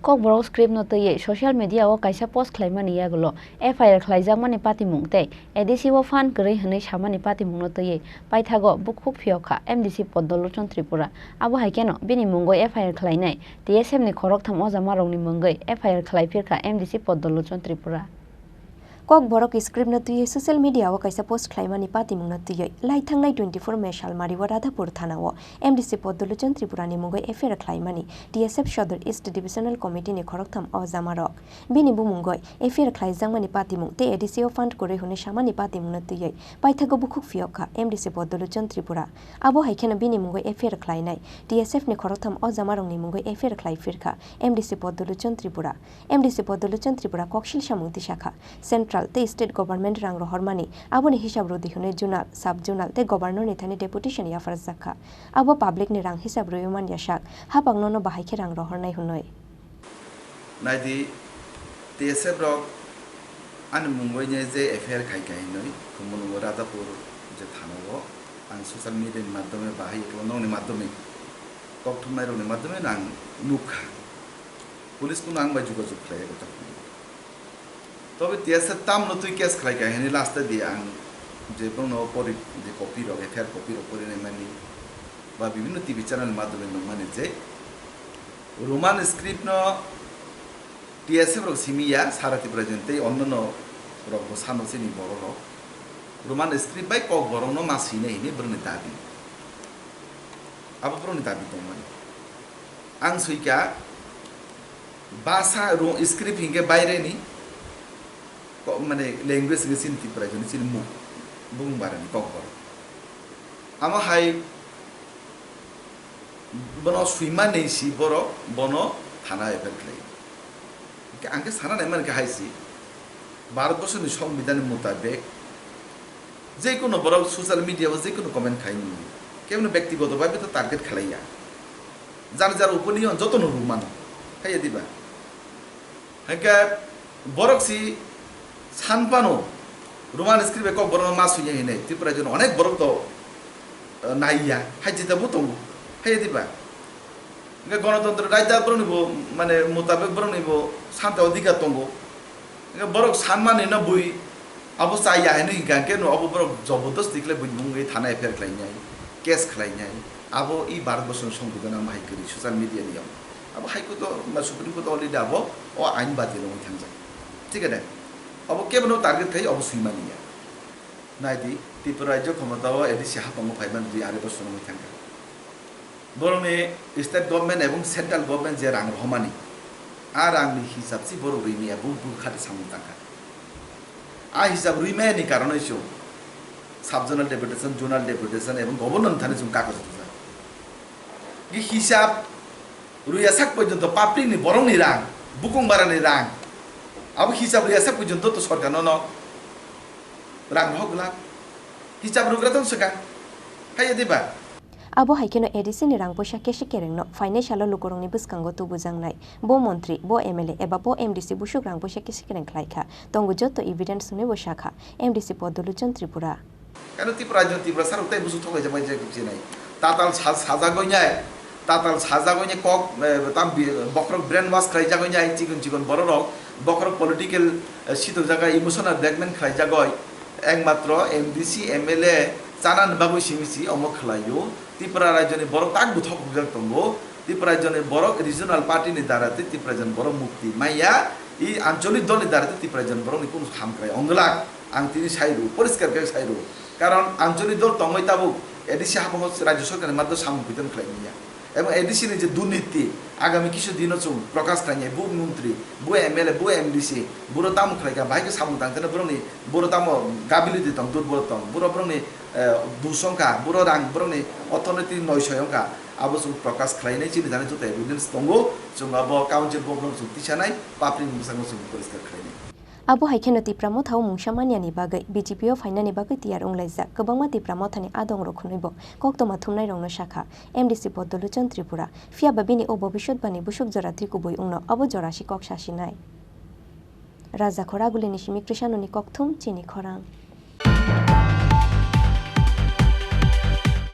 kok borok script no teye social media o kaisa post khlaimani yagulo FIR khlaijangmani patimung tei MDC o fan gre hne samani patimung no teye paithago bukhuk Phirkha MDC poddo Luchan Tripura abo haikeno Bini Mungwi FIR Khlainai TSF ni Khorang tham Ojamarokni Mungwi FIR Khlai Phirkha MDC poddo Luchan Tripura kok borok script na tuye social media o kaisa post khlaimani patimung na tuye laithangnai 24 me salmari wa Radhapur thana o MDC poddo Luchan Tripura ni Mungwi FIR khlaimani TSF Shodor East Divisional Committee ni Khorang tham Ojamarok Bini bu Mungwi FIR khlaijangmani patimung te ADC o fund kore hune samani patimung na tuye paithago bukhuk Phirkha MDC poddo Luchan Tripura abo haikena Bini Mungwi FIR Khlainai TSF ni Khorang tham Ojamarokni Mungwi FIR Khlai Phirkha MDC poddo Luchan Tripura MDC poddo Luchan Tripura kokshil samungti shakha Central te state government rang rohormani aboni hisab rodi hune junal sub junal te governor ni thani deputation ya farzakha abo public ni rang hisab royman ya shak hapangno no bahaike rang rohornai hunoi naidi TSF rok an Mungwi ne je FIR khai kai noi kumunu Radhapur je thanago an social media ni madhyome bahai eklo ni madhyome kokthumnai rok ni madhyome nang nukha police ko nang ba juga juk khlai ko তবে TSF তাম নতুই case খাই গায় হেনি লাস্টে দিয়ে আং যে বনো পরি যে কপি রক FIR কপি রক করে নেমানি বা বিভিন্ন টিভি চ্যানেল মাধ্যমে মানে যে রোমান স্ক্রিপ্ট ন TSF রক সিমিয়া সারাতি প্রেজেন্টে অন্যান্য রক সানসে নি বড় রক রোমান স্ক্রিপ্ট বাই কক বড় ন মাসি নেই নি ব্রনি দাবি আবো ব্রনি দাবি তো মানে আং সুইকা ভাষা রো স্ক্রিপ্ট হিংকে বাইরে নি মানে ল্যাঙ্গুয়েজ গেছিন ত্রিপুরা জন্য ছিল মুখ বুংবারানি ককবর আমা হাই বন সুইমা নেইছি বড় বন থানা FIR Khlai আঙ্কে সানা নাই মানে হাইছি ভারতবর্ষের সংবিধানের মোতাবেক যে কোনো বড় সোশ্যাল মিডিয়াও যে কোনো কমেন্ট খাইনি কেমন ব্যক্তিগতভাবে তো টার্গেট খেলাইয়া যার যার উপনিয়ন যত রুমান খাইয়া দিবা হ্যাঁ বরকসি সানপানো রোমান স্ক্রিপ্ট কক বড় মাস হইয়া হিনে ত্রিপুরা জন অনেক বড় তো নাইয়া হাইজিতা বুতং হাইয়া দিবা গণতন্ত্র রাজ্য বড় নিব মানে মোতাবেক বড় নিব শান্তি অধিকার তঙ্গ বড় সানমানে না বই অবস্থা আইয়া হেনে গাকে নো অব বড় জবরদস্ত দিকলে বই মুঙ্গি থানা FIR Khlainai কেস Khlainai আবো ই ভারতবর্ষের সংবিধান মাইকরি সোশ্যাল মিডিয়া নিয়ম আবো হাইকোর্ট সুপ্রিম কোর্ট অলরেডি আবো ও আইন বাতিল হই থাকছে ঠিক আছে अब केवल टार्गेट खाई अब सुइमानिया नाइदि त्रिपुरा राज्य क्षमताओ एडिसि हापांगो फाइबान दुई आरे बसर नङै थांगा बरने स्टेट गभर्नमेंट एवं सेंट्रल गभर्नमेंट जे रां रहमानि आ रांनि हिसाब सि बर रुइमिया बुबु खाते सामु थांगा आ हिसाब रुइमानि कारणे सो सब जोनल डेपुटेशन जोनल डेपुटेशन एवं गभर्नर थाने जों कागज बुझा इ हिसाब रुइया साक पर्यन्त पाप्लिनि बरंनि रां बुकुं बारानि रां अब हिसाब लिया सब कुछ तो सरकार न रां हगला हिसाब रुग्रा तो सका हाय दिबा abo haikeno ADC ni rang poisa kesi kereng no financial lukorong ni buskango tu bujangnai bo mantri bo MLA eba bo MDC busuk rang poisa kesi kereng khlaikha tongu joto evidence ne bo shakha MDC poddo Luchan Tripura kano Tripura saruk tai busu thogai jamai je kje nai tatal saja goinyai tatal saja goinyai kok tam bokrok brain wash khai jagoinyai chigon boro rok bokrok political sitok jaga emotional blackmail khai jagoi একমাত্র MDC MLA চানান বাবু সিমিসি অমক খালাইও ত্রিপুরা রাজ্যনি বড় তাক বুথক বুজাক তঙ্গো ত্রিপুরা রাজ্যনি বড় regional পার্টিনি দ্বারাতে Tripura রাজ্য বড় মুক্তি মাইয়া ই আঞ্চলিক দলনি দ্বারাতে ত্রিপুরা রাজ্য বড় নি কোন খামকাই অঙ্গলাক আং তিনি সাইরু পরিষ্কার করে সাইরু কারণ আঞ্চলিক দল তঙ্গই তাবু এডিসি হাবং রাজ্য সরকারের মাধ্যমে সামুপিতন খাইনিয়া এবং এডিসি ni যে দুর্নীতি আগামী কিছু দিন চুং প্রকাশ খাইনি বু মন্ত্রী বু MLA বু MDC বুড়ো তাম খাইকা ভাইকে সামু তাংতেন বরংনি বুড়ো তাম গাবিলি দিতং দুর্বলতং বুড়ো বরংনি দুসংখ্যা বুড়ো রাং বরংনি অর্থনৈতিক নয়সংখ্যা আবসু প্রকাশ খাইনাই চিনি জানি যত এভিডেন্স দঙ্গো जों আব কাউন্সিল বগ্রং চুক্তি সানাই পাপরি মুসাঙ্গ চুং পরিষ্কার খাইনাই abo haikeno tipramo thau mungsamaniani bagai BJP o fainani bagai tiar onglaijak kwbangma tipramo thani adong rokhunoibo koktoma thumnai rongno shakha MDC poddo Luchan Tripura FIA babini o bobishot bani busuk joratri kuboi ungno abo jorasi kok sasinai Raja Khoragulini Shimi Krishanoni kokthum Chini Khorang